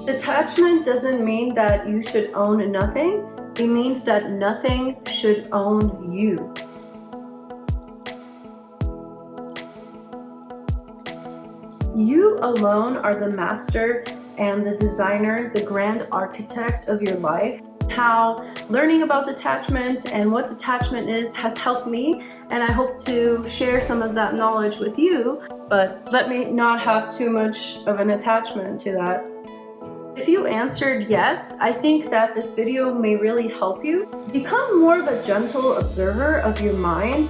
Detachment doesn't mean that you should own nothing. It means that nothing should own you. You alone are the master and the designer, the grand architect of your life. How learning about detachment and what detachment is has helped me, and I hope to share some of that knowledge with you, but let me not have too much of an attachment to that. If you answered yes, I think that this video may really help you become more of a gentle observer of your mind.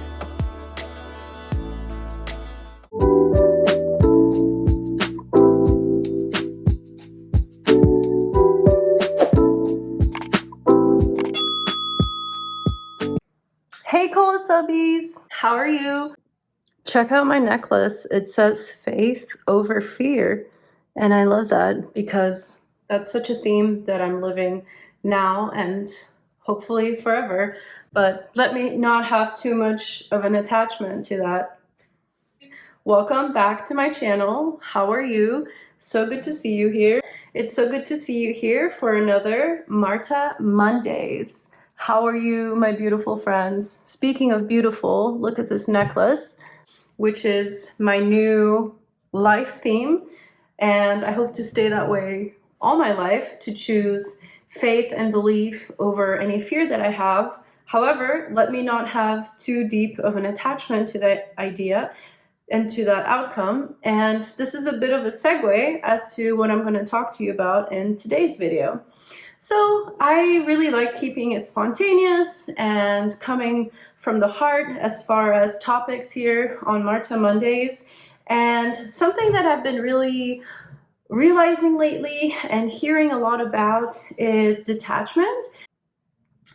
Hey KoalaSubbies, how are you? Check out my necklace. It says faith over fear. And I love that because that's such a theme that I'm living now and hopefully forever. But let me not have too much of an attachment to that. Welcome back to my channel. How are you? So good to see you here. It's so good to see you here for another Marta Mondays. How are you, my beautiful friends? Speaking of beautiful, look at this necklace, which is my new life theme, and I hope to stay that way all my life, to choose faith and belief over any fear that I have. However, let me not have too deep of an attachment to that idea and to that outcome. And this is a bit of a segue as to what I'm going to talk to you about in today's video. So I really like keeping it spontaneous and coming from the heart as far as topics here on Marta Mondays. And something that I've been really realizing lately and hearing a lot about is detachment.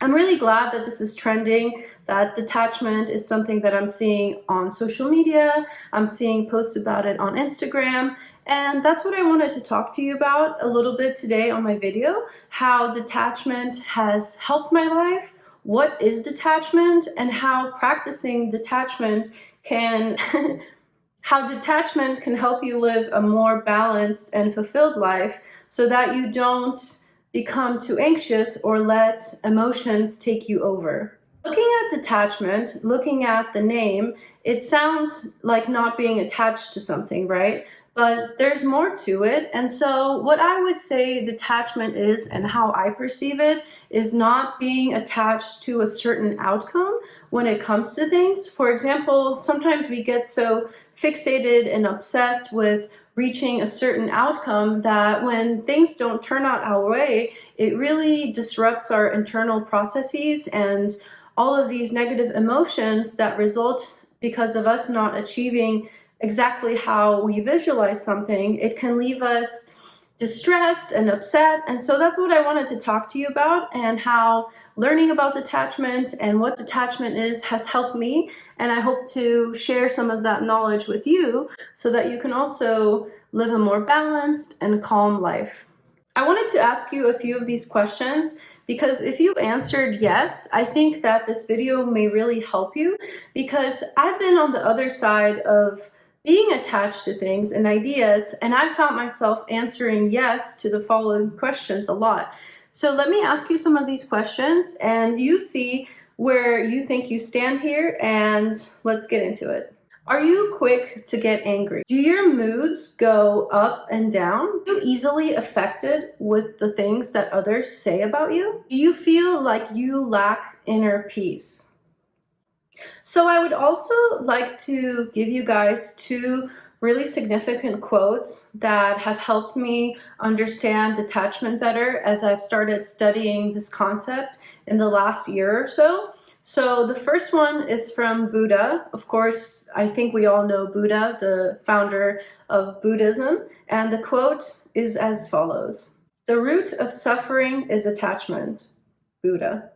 I'm really glad that this is trending, that detachment is something that I'm seeing on social media. I'm seeing posts about it on Instagram, and that's what I wanted to talk to you about a little bit today on my video, how detachment has helped my life, what is detachment, and how practicing detachment can how detachment can help you live a more balanced and fulfilled life so that you don't become too anxious or let emotions take you over. Looking at detachment, looking at the name, it sounds like not being attached to something, right? But there's more to it. And so what I would say detachment is, and how I perceive it, is not being attached to a certain outcome when it comes to things. For example, sometimes we get so fixated and obsessed with reaching a certain outcome that when things don't turn out our way, it really disrupts our internal processes and all of these negative emotions that result because of us not achieving exactly how we visualize something. It can leave us distressed and upset. And so that's what I wanted to talk to you about, and how learning about detachment and what detachment is has helped me. And I hope to share some of that knowledge with you so that you can also live a more balanced and calm life. I wanted to ask you a few of these questions because if you answered yes, I think that this video may really help you, because I've been on the other side of being attached to things and ideas, and I found myself answering yes to the following questions a lot. So let me ask you some of these questions and you see where you think you stand here, and let's get into it. Are you quick to get angry? Do your moods go up and down? Are you easily affected with the things that others say about you? Do you feel like you lack inner peace? So I would also like to give you guys two really significant quotes that have helped me understand detachment better as I've started studying this concept in the last year or so. So the first one is from Buddha. Of course, I think we all know Buddha, the founder of Buddhism. And the quote is as follows: "The root of suffering is attachment." Buddha.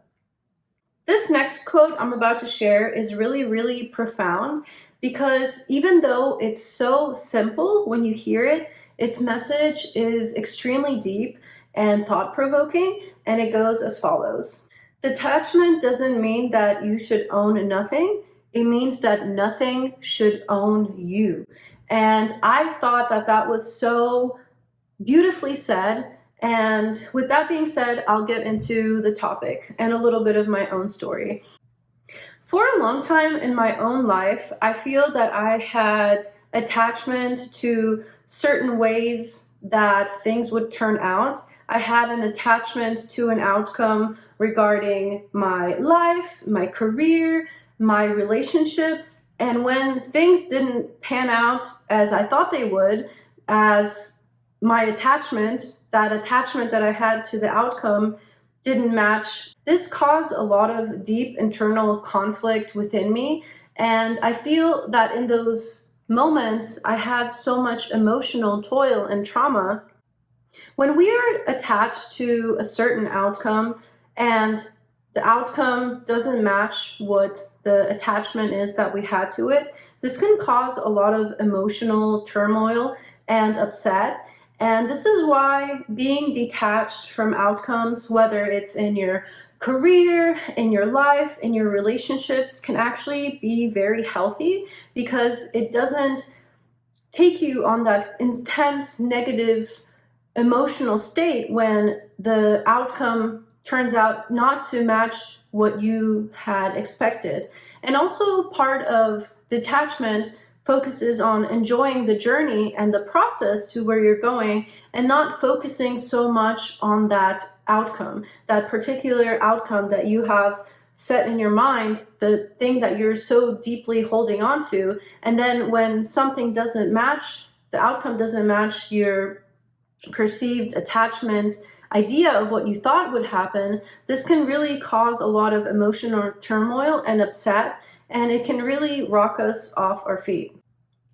This next quote I'm about to share is really, really profound, because even though it's so simple when you hear it, its message is extremely deep and thought-provoking, and it goes as follows. Detachment doesn't mean that you should own nothing. It means that nothing should own you. And I thought that that was so beautifully said, And with that being said, I'll get into the topic and a little bit of my own story. For a long time in my own life, I feel that I had attachment to certain ways that things would turn out. I had an attachment to an outcome regarding my life, my career, my relationships, and when things didn't pan out as I thought they would, as my attachment, that attachment that I had to the outcome didn't match. This caused a lot of deep internal conflict within me, and I feel that in those moments I had so much emotional toil and trauma. When we are attached to a certain outcome and the outcome doesn't match what the attachment is that we had to it, this can cause a lot of emotional turmoil and upset. And this is why being detached from outcomes, whether it's in your career, in your life, in your relationships, can actually be very healthy because it doesn't take you on that intense negative emotional state when the outcome turns out not to match what you had expected. And also, part of detachment focuses on enjoying the journey and the process to where you're going and not focusing so much on that outcome, that particular outcome that you have set in your mind, the thing that you're so deeply holding on to. And then when something doesn't match, the outcome doesn't match your perceived attachment idea of what you thought would happen, this can really cause a lot of emotional turmoil and upset, and it can really rock us off our feet.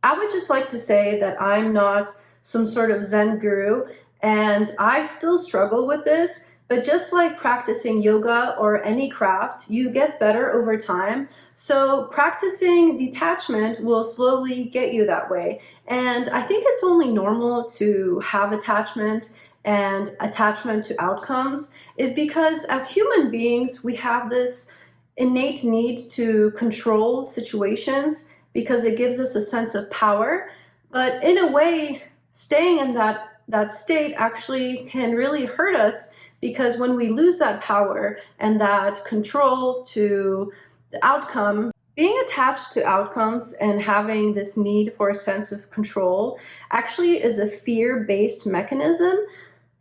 I would just like to say that I'm not some sort of Zen guru, and I still struggle with this, but just like practicing yoga or any craft, you get better over time. So practicing detachment will slowly get you that way. And I think it's only normal to have attachment and attachment to outcomes is because as human beings, we have this innate need to control situations because it gives us a sense of power. But in a way, staying in that state actually can really hurt us because when we lose that power and that control to the outcome, being attached to outcomes and having this need for a sense of control actually is a fear-based mechanism.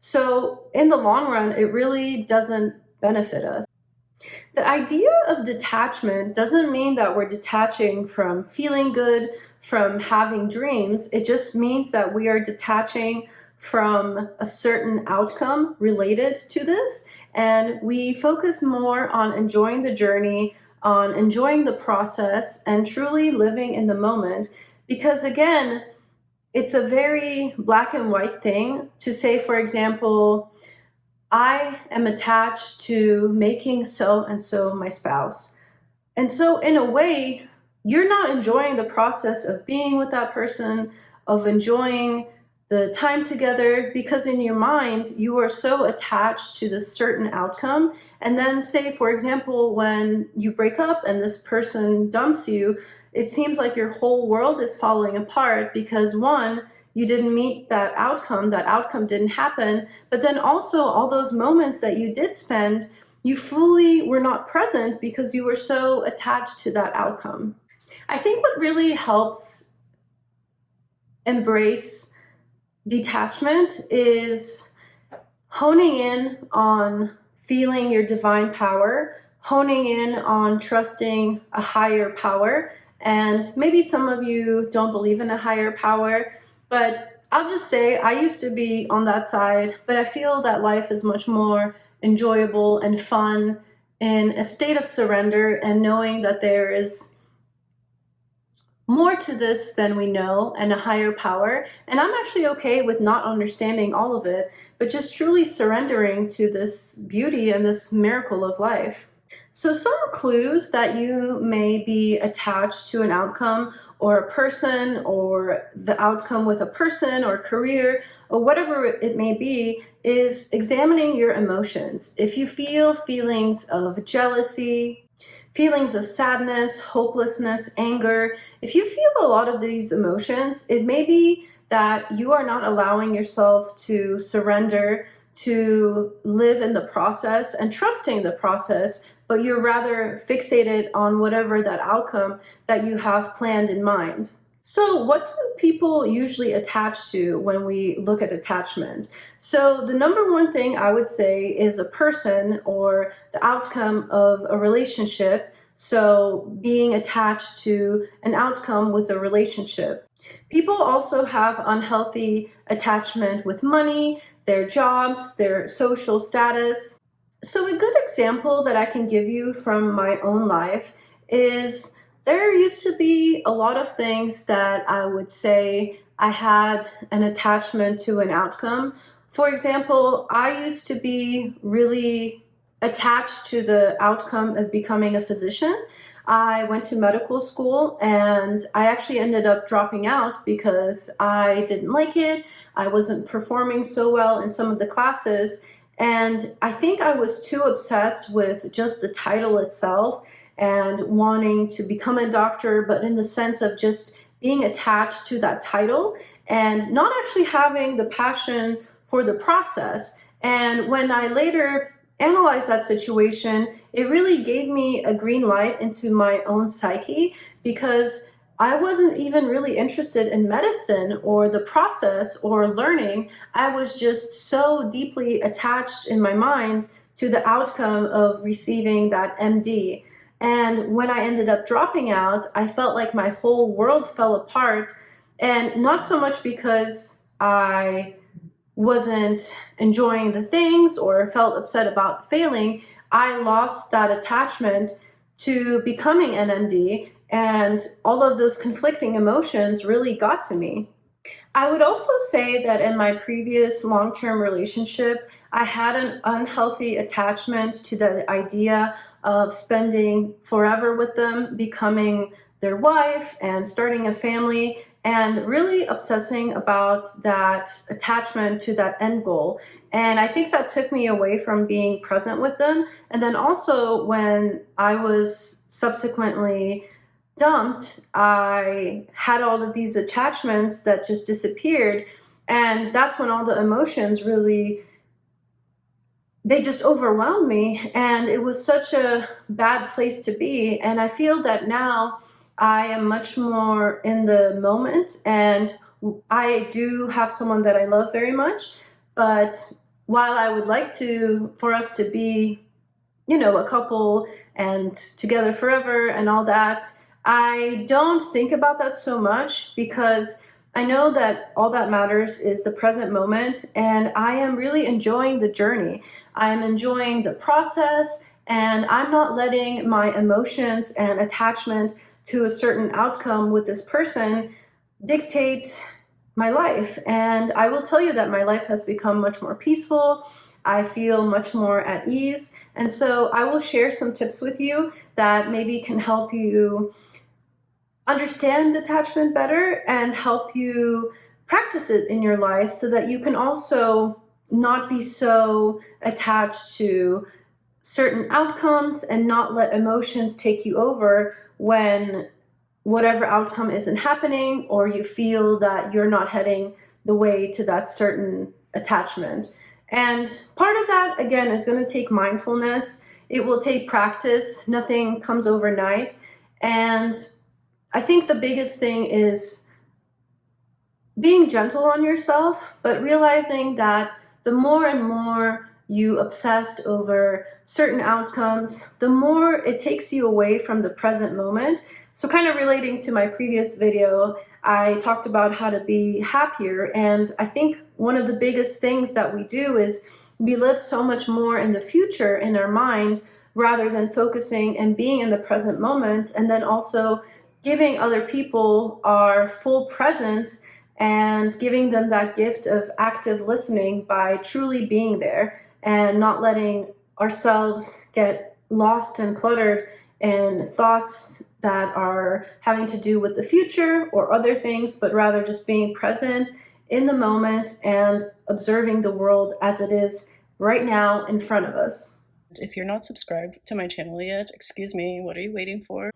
So in the long run, it really doesn't benefit us. The idea of detachment doesn't mean that we're detaching from feeling good, from having dreams. It just means that we are detaching from a certain outcome related to this, and we focus more on enjoying the journey, on enjoying the process, and truly living in the moment. Because again, it's a very black and white thing to say, for example, I am attached to making so and so my spouse. And so, in a way, you're not enjoying the process of being with that person, of enjoying the time together, because in your mind, you are so attached to this certain outcome. And then, say, for example, when you break up and this person dumps you, it seems like your whole world is falling apart because one, you didn't meet that outcome didn't happen, but then also all those moments that you did spend, you fully were not present because you were so attached to that outcome. I think what really helps embrace detachment is honing in on feeling your divine power, honing in on trusting a higher power. And maybe some of you don't believe in a higher power, but I'll just say I used to be on that side, but I feel that life is much more enjoyable and fun in a state of surrender and knowing that there is more to this than we know and a higher power. And I'm actually okay with not understanding all of it, but just truly surrendering to this beauty and this miracle of life. So some clues that you may be attached to an outcome or a person or the outcome with a person or career or whatever it may be is examining your emotions. If you feel feelings of jealousy, feelings of sadness, hopelessness, anger, if you feel a lot of these emotions, it may be that you are not allowing yourself to surrender to live in the process and trusting the process, but you're rather fixated on whatever that outcome that you have planned in mind. So what do people usually attach to when we look at attachment? So the number one thing I would say is a person or the outcome of a relationship. So being attached to an outcome with a relationship. People also have unhealthy attachment with money, their jobs, their social status. So a good example that I can give you from my own life is there used to be a lot of things that I would say I had an attachment to an outcome. For example, I used to be really attached to the outcome of becoming a physician. I went to medical school and I actually ended up dropping out because I didn't like it. I wasn't performing so well in some of the classes. And I think I was too obsessed with just the title itself and wanting to become a doctor, but in the sense of just being attached to that title and not actually having the passion for the process. And when I later analyzed that situation, it really gave me a green light into my own psyche because I wasn't even really interested in medicine or the process or learning. I was just so deeply attached in my mind to the outcome of receiving that MD. And when I ended up dropping out, I felt like my whole world fell apart. And not so much because I wasn't enjoying the things or felt upset about failing. I lost that attachment to becoming an MD, and all of those conflicting emotions really got to me. I would also say that in my previous long-term relationship, I had an unhealthy attachment to the idea of spending forever with them, becoming their wife and starting a family, and really obsessing about that attachment to that end goal. And I think that took me away from being present with them. And then also when I was subsequently dumped, I had all of these attachments that just disappeared. And that's when all the emotions really, they just overwhelmed me. And it was such a bad place to be. And I feel that now I am much more in the moment, and I do have someone that I love very much. But while I would like for us to be, a couple and together forever and all that, I don't think about that so much because I know that all that matters is the present moment, and I am really enjoying the journey. I'm enjoying the process, and I'm not letting my emotions and attachment to a certain outcome with this person dictate my life. And I will tell you that my life has become much more peaceful. I feel much more at ease. And so I will share some tips with you that maybe can help you understand detachment better and help you practice it in your life so that you can also not be so attached to certain outcomes and not let emotions take you over when whatever outcome isn't happening or you feel that you're not heading the way to that certain attachment. And part of that, again, is going to take mindfulness. It will take practice. Nothing comes overnight. And I think the biggest thing is being gentle on yourself, but realizing that the more and more you obsessed over certain outcomes, the more it takes you away from the present moment. So kind of relating to my previous video, I talked about how to be happier. And I think one of the biggest things that we do is we live so much more in the future in our mind rather than focusing and being in the present moment, and then also giving other people our full presence and giving them that gift of active listening by truly being there and not letting ourselves get lost and cluttered in thoughts that are having to do with the future or other things, but rather just being present in the moment and observing the world as it is right now in front of us. If you're not subscribed to my channel yet, excuse me, what are you waiting for?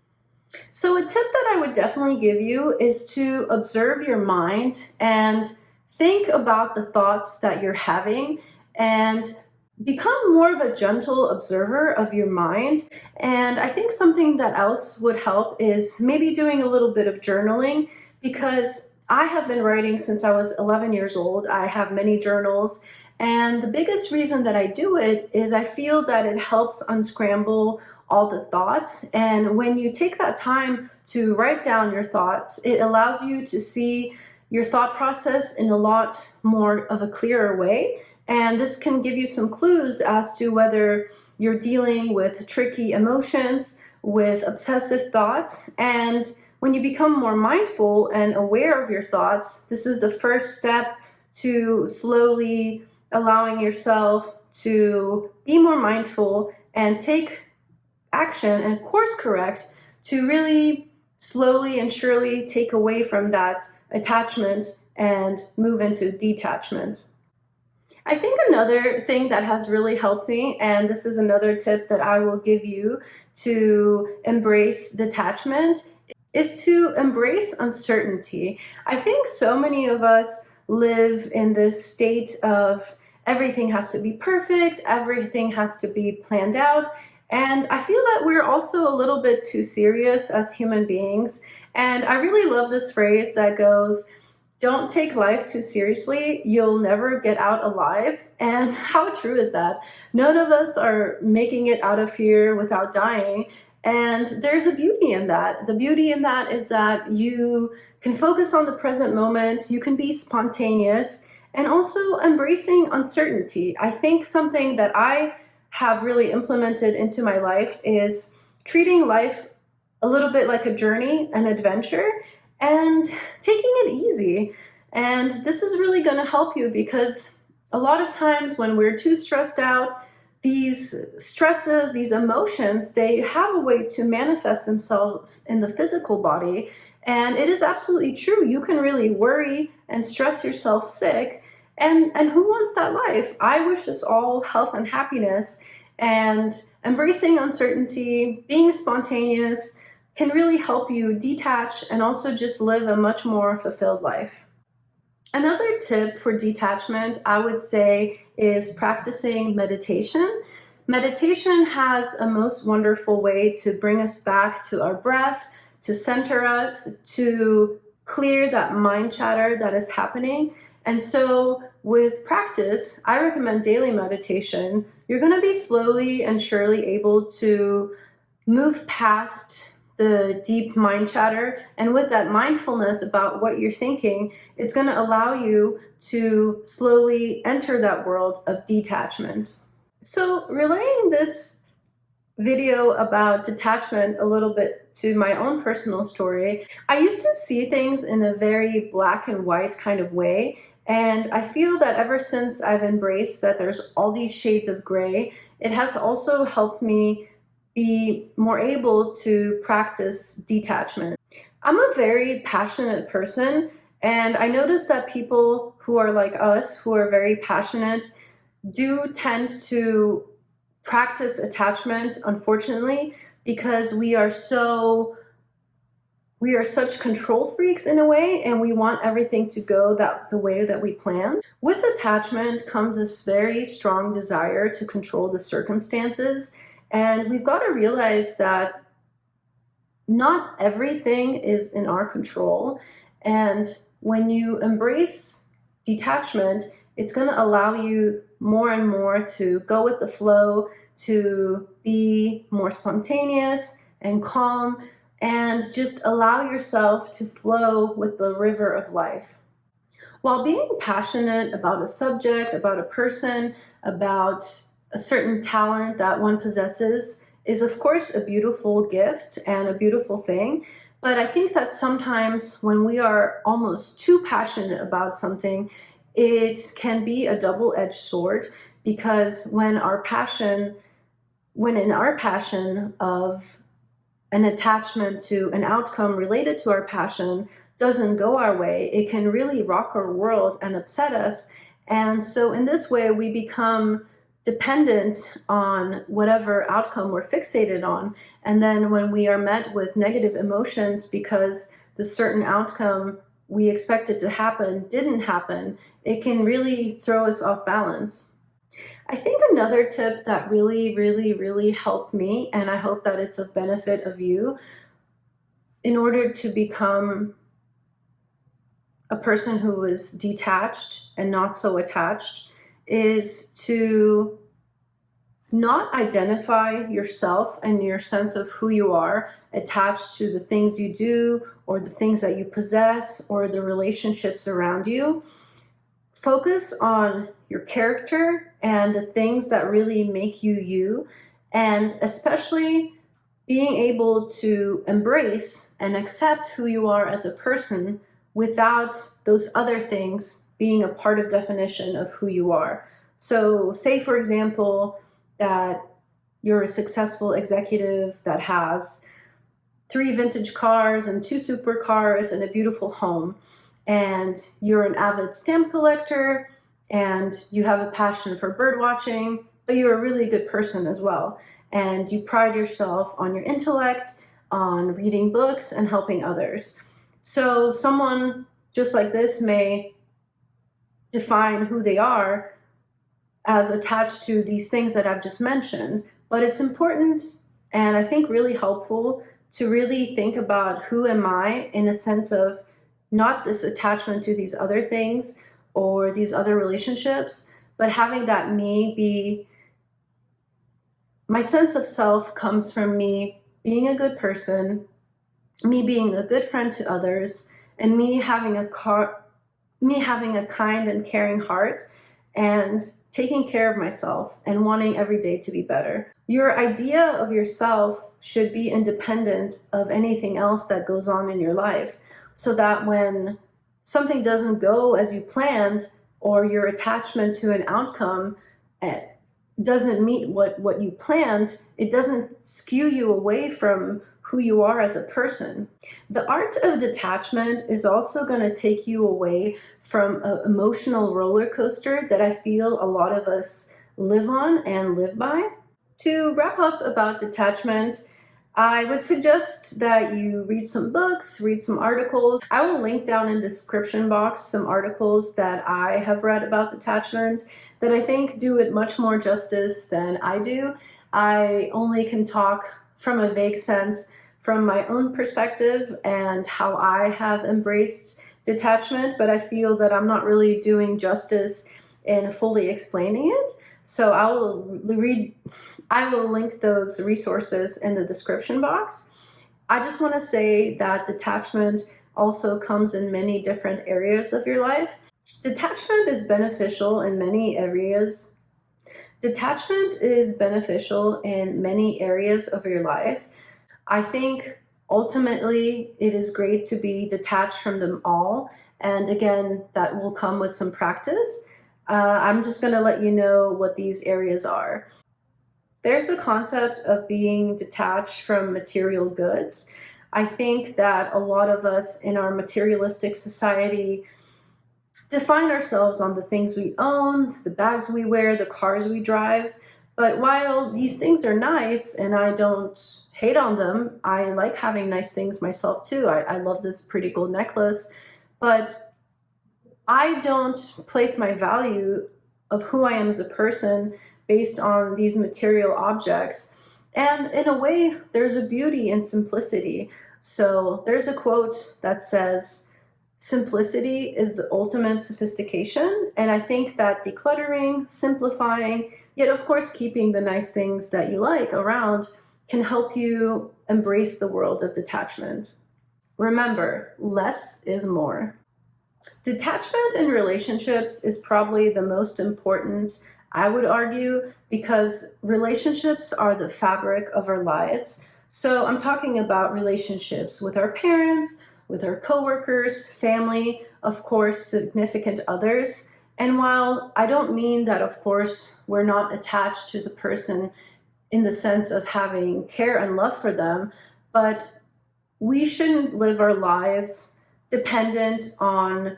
So a tip that I would definitely give you is to observe your mind and think about the thoughts that you're having and become more of a gentle observer of your mind. And I think something that else would help is maybe doing a little bit of journaling, because I have been writing since I was 11 years old. I have many journals, and the biggest reason that I do it is I feel that it helps unscramble all the thoughts. And when you take that time to write down your thoughts, it allows you to see your thought process in a lot more of a clearer way. And this can give you some clues as to whether you're dealing with tricky emotions, with obsessive thoughts. And when you become more mindful and aware of your thoughts, this is the first step to slowly allowing yourself to be more mindful and take action and course correct to really slowly and surely take away from that attachment and move into detachment. I think another thing that has really helped me, and this is another tip that I will give you to embrace detachment, is to embrace uncertainty. I think so many of us live in this state of everything has to be perfect, everything has to be planned out, and I feel that we're also a little bit too serious as human beings. And I really love this phrase that goes, don't take life too seriously, you'll never get out alive. And how true is that? None of us are making it out of here without dying. And there's a beauty in that. The beauty in that is that you can focus on the present moment, you can be spontaneous, and also embracing uncertainty. I think something that I have really implemented into my life is treating life a little bit like a journey, an adventure, and taking it easy. And this is really going to help you, because a lot of times when we're too stressed out, these stresses, these emotions, they have a way to manifest themselves in the physical body. And it is absolutely true. You can really worry and stress yourself sick. And who wants that life? I wish us all health and happiness. And embracing uncertainty, being spontaneous, can really help you detach and also just live a much more fulfilled life. Another tip for detachment, I would say, is practicing meditation. Meditation has a most wonderful way to bring us back to our breath, to center us, to clear that mind chatter that is happening. And so with practice, I recommend daily meditation. You're going to be slowly and surely able to move past the deep mind chatter, and with that mindfulness about what you're thinking, it's going to allow you to slowly enter that world of detachment. So relaying this video about detachment a little bit to my own personal story, I used to see things in a very black and white kind of way, and I feel that ever since I've embraced that there's all these shades of gray, it has also helped me be more able to practice detachment. I'm a very passionate person, and I notice that people who are like us, who are very passionate, do tend to practice attachment, unfortunately, because we are such control freaks in a way, and we want everything to go the way that we plan. With attachment comes this very strong desire to control the circumstances, and we've got to realize that not everything is in our control. And when you embrace detachment, it's going to allow you more and more to go with the flow, to be more spontaneous and calm, and just allow yourself to flow with the river of life. While being passionate about a subject, about a person, about a certain talent that one possesses is of course a beautiful gift and a beautiful thing, but I think that sometimes when we are almost too passionate about something, it can be a double-edged sword, because when in our passion of an attachment to an outcome related to our passion doesn't go our way, it can really rock our world and upset us. And so in this way, we become dependent on whatever outcome we're fixated on. And then when we are met with negative emotions because the certain outcome we expected to happen didn't happen, it can really throw us off balance. I think another tip that really helped me, and I hope that it's of benefit of you, in order to become a person who is detached and not so attached, is to not identify yourself and your sense of who you are attached to the things you do or the things that you possess or the relationships around you. Focus on your character and the things that really make you you, and especially being able to embrace and accept who you are as a person without those other things being a part of definition of who you are. So say, for example, that you're a successful executive that has 3 vintage cars and 2 supercars and a beautiful home, and you're an avid stamp collector and you have a passion for bird watching, but you're a really good person as well, and you pride yourself on your intellect, on reading books and helping others. So someone just like this may define who they are as attached to these things that I've just mentioned, but it's important, and I think really helpful, to really think about who am I in a sense of not this attachment to these other things or these other relationships, but having that me be, my sense of self comes from me being a good person, me being a good friend to others, and me having a kind and caring heart, and taking care of myself and wanting every day to be better. Your idea of yourself should be independent of anything else that goes on in your life, so that when something doesn't go as you planned, or your attachment to an outcome doesn't meet what you planned, it doesn't skew you away from who you are as a person. The art of detachment is also going to take you away from an emotional roller coaster that I feel a lot of us live on and live by. To wrap up about detachment, I would suggest that you read some books, read some articles. I will link down in the description box some articles that I have read about detachment that I think do it much more justice than I do. I only can talk from a vague sense from my own perspective and how I have embraced detachment, but I feel that I'm not really doing justice in fully explaining it. So I will link those resources in the description box. I just want to say that detachment also comes in many different areas of your life. Detachment is beneficial in many areas. Detachment is beneficial in many areas of your life. I think ultimately it is great to be detached from them all. And again, that will come with some practice. I'm just going to let you know what these areas are. There's a concept of being detached from material goods. I think that a lot of us in our materialistic society define ourselves on the things we own, the bags we wear, the cars we drive. But while these things are nice and I don't hate on them, I like having nice things myself too. I love this pretty gold necklace, but I don't place my value of who I am as a person based on these material objects. And in a way, there's a beauty in simplicity. So there's a quote that says, simplicity is the ultimate sophistication. And I think that decluttering, simplifying, yet of course keeping the nice things that you like around, can help you embrace the world of detachment. Remember, less is more. Detachment in relationships is probably the most important, I would argue, because relationships are the fabric of our lives. So I'm talking about relationships with our parents, with our coworkers, family, of course, significant others. And while I don't mean that, of course, we're not attached to the person in the sense of having care and love for them, but we shouldn't live our lives dependent on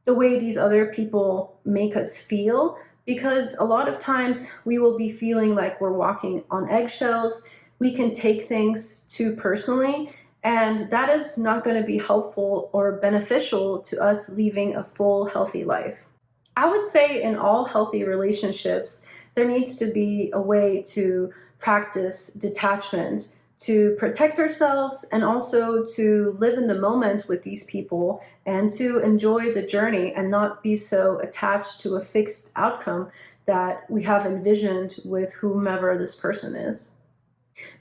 the way these other people make us feel, because a lot of times we will be feeling like we're walking on eggshells. We can take things too personally, and that is not going to be helpful or beneficial to us leading a full, healthy life. I would say in all healthy relationships, There needs to be a way to practice detachment, to protect ourselves and also to live in the moment with these people and to enjoy the journey and not be so attached to a fixed outcome that we have envisioned with whomever this person is.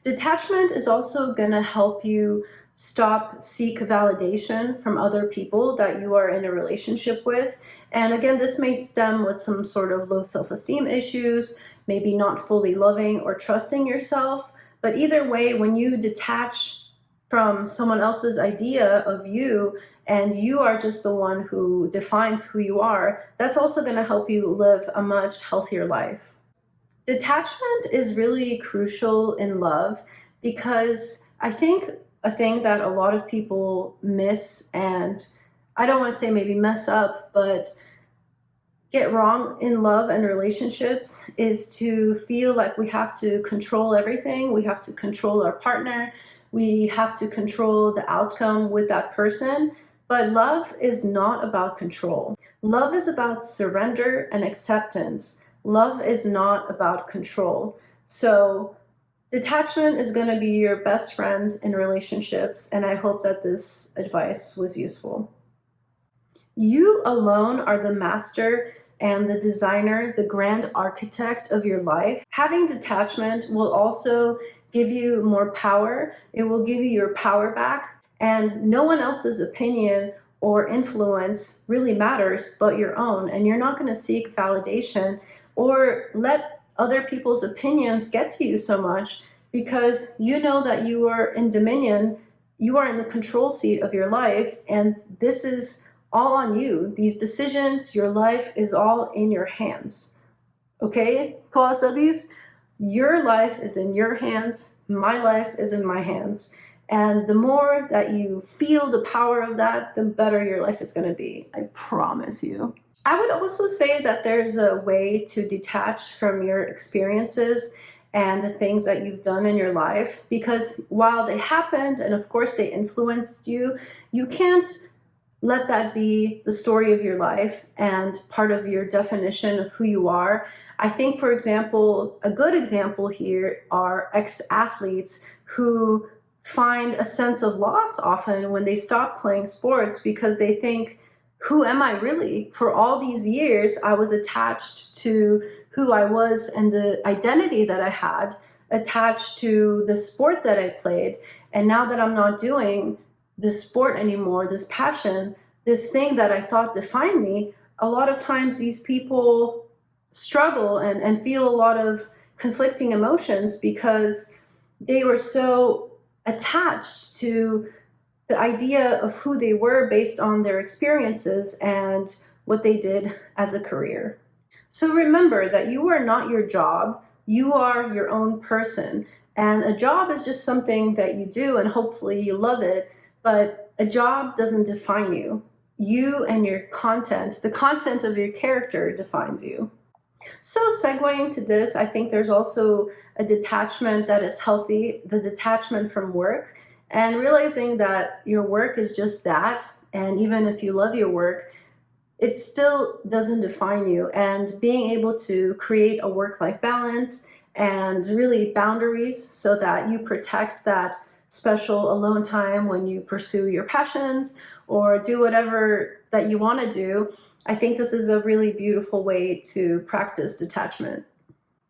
Detachment is also going to help you seek validation from other people that you are in a relationship with. And again, this may stem with some sort of low self-esteem issues, maybe not fully loving or trusting yourself. But either way, when you detach from someone else's idea of you and you are just the one who defines who you are, that's also going to help you live a much healthier life. Detachment is really crucial in love because I think a thing that a lot of people miss, and I don't want to say maybe mess up, but get wrong in love and relationships is to feel like we have to control everything. We have to control our partner. We have to control the outcome with that person. But love is not about control. Love is about surrender and acceptance. Love is not about control. So detachment is going to be your best friend in relationships, and I hope that this advice was useful. You alone are the master and the designer, the grand architect of your life. Having detachment will also give you more power. It will give you your power back, and no one else's opinion or influence really matters but your own. And you're not going to seek validation or let other people's opinions get to you so much because you know that you are in dominion, you are in the control seat of your life, and this is all on you. These decisions, your life is all in your hands. Okay, KoalaSubbies, your life is in your hands. My life is in my hands. And the more that you feel the power of that, the better your life is going to be. I promise you. I would also say that there's a way to detach from your experiences and the things that you've done in your life, because while they happened and of course they influenced you, you can't let that be the story of your life and part of your definition of who you are. I think, for example, a good example here are ex-athletes who find a sense of loss often when they stop playing sports because they think, who am I really? For all these years, I was attached to who I was and the identity that I had attached to the sport that I played. And now that I'm not doing this sport anymore, this passion, this thing that I thought defined me, a lot of times these people struggle and feel a lot of conflicting emotions because they were so attached to the idea of who they were based on their experiences and what they did as a career. So remember that you are not your job, you are your own person. And a job is just something that you do and hopefully you love it, but a job doesn't define you. You and your content, the content of your character defines you. So segueing to this, I think there's also a detachment that is healthy, the detachment from work, and realizing that your work is just that, and even if you love your work, it still doesn't define you. And being able to create a work-life balance and really boundaries so that you protect that special alone time when you pursue your passions or do whatever that you want to do, I think this is a really beautiful way to practice detachment.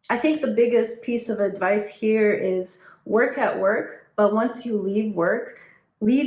I think the biggest piece of advice here is work at work, but once you leave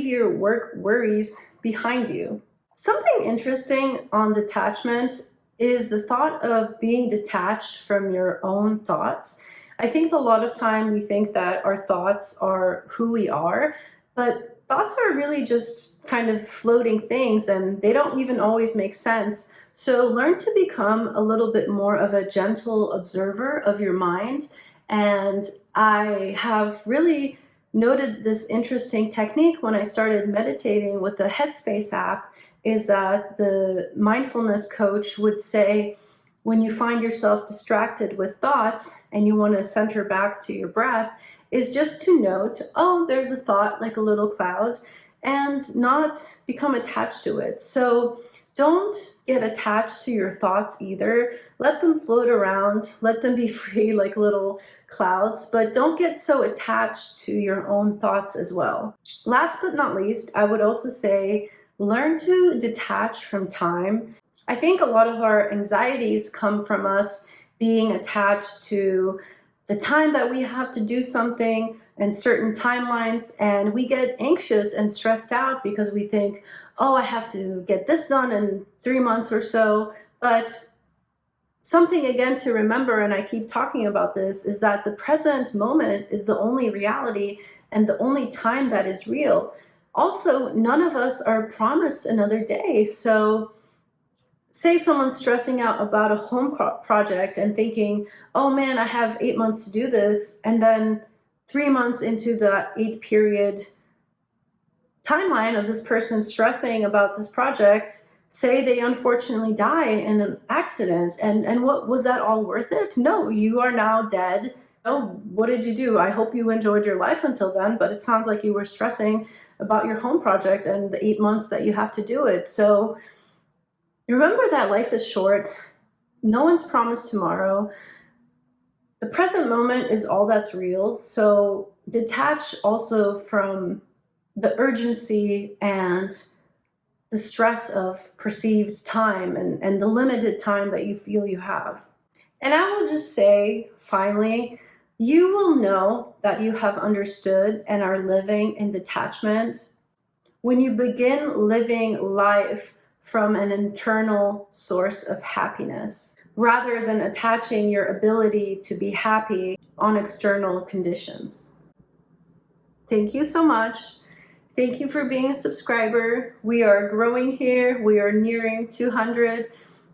your work worries behind you. Something interesting on detachment is the thought of being detached from your own thoughts. I think a lot of time we think that our thoughts are who we are, but thoughts are really just kind of floating things and they don't even always make sense. So learn to become a little bit more of a gentle observer of your mind. And I have really noted this interesting technique when I started meditating with the Headspace app, is that the mindfulness coach would say, when you find yourself distracted with thoughts and you want to center back to your breath, is just to note, oh, there's a thought like a little cloud, and not become attached to it. So Don't get attached to your thoughts either. Let them float around, let them be free like little clouds, but don't get so attached to your own thoughts as well. Last but not least, I would also say learn to detach from time. I think a lot of our anxieties come from us being attached to the time that we have to do something and certain timelines, and we get anxious and stressed out because we think, oh, I have to get this done in 3 months or so. But something again to remember, and I keep talking about this, is that the present moment is the only reality and the only time that is real. Also, none of us are promised another day. So say someone's stressing out about a home project and thinking, oh man, I have 8 months to do this, and then 3 months into that 8 period timeline of this person stressing about this project, say they unfortunately die in an accident, and what was that all worth it? No, you are now dead. Oh, what did you do? I hope you enjoyed your life until then, but it sounds like you were stressing about your home project and the 8 months that you have to do it. So remember that life is short. No one's promised tomorrow. The present moment is all that's real. So detach also from the urgency and the stress of perceived time and the limited time that you feel you have. And I will just say, finally, you will know that you have understood and are living in detachment when you begin living life from an internal source of happiness, rather than attaching your ability to be happy on external conditions. Thank you so much. Thank you for being a subscriber. We are growing here. We are nearing 200.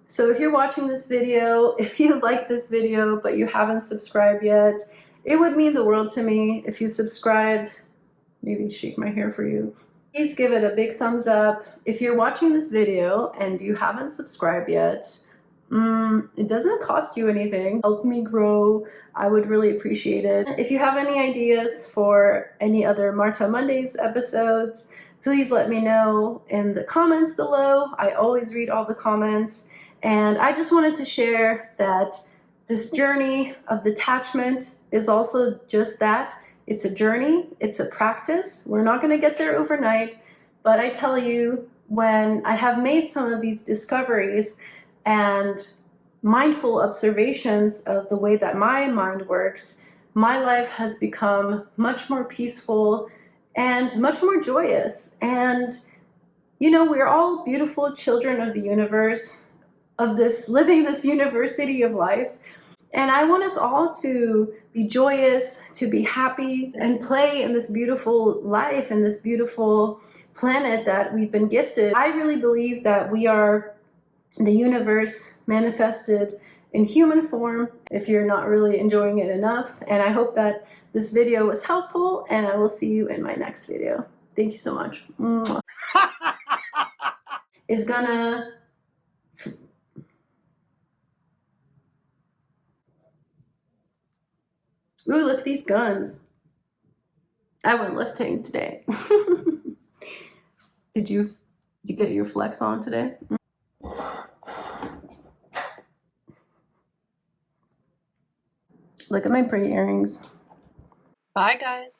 So if you're watching this video, if you like this video but you haven't subscribed yet, it would mean the world to me if you subscribed. Maybe shake my hair for you. Please give it a big thumbs up. If you're watching this video and you haven't subscribed yet, it doesn't cost you anything. Help me grow. I would really appreciate it. If you have any ideas for any other Marta Mondays episodes, please let me know in the comments below. I always read all the comments. And I just wanted to share that this journey of detachment is also just that. It's a journey, it's a practice. We're not going to get there overnight, but I tell you, when I have made some of these discoveries and mindful observations of the way that my mind works, my life has become much more peaceful and much more joyous. And, you know, we're all beautiful children of the universe, of this living this university of life. And I want us all to be joyous, to be happy, and play in this beautiful life and this beautiful planet that we've been gifted. I really believe that we are the universe manifested in human form, if you're not really enjoying it enough. And I hope that this video was helpful, and I will see you in my next video. Thank you so much. Is gonna... Ooh, look at these guns. I went lifting today. Did you get your flex on today? Look at my pretty earrings. Bye, guys.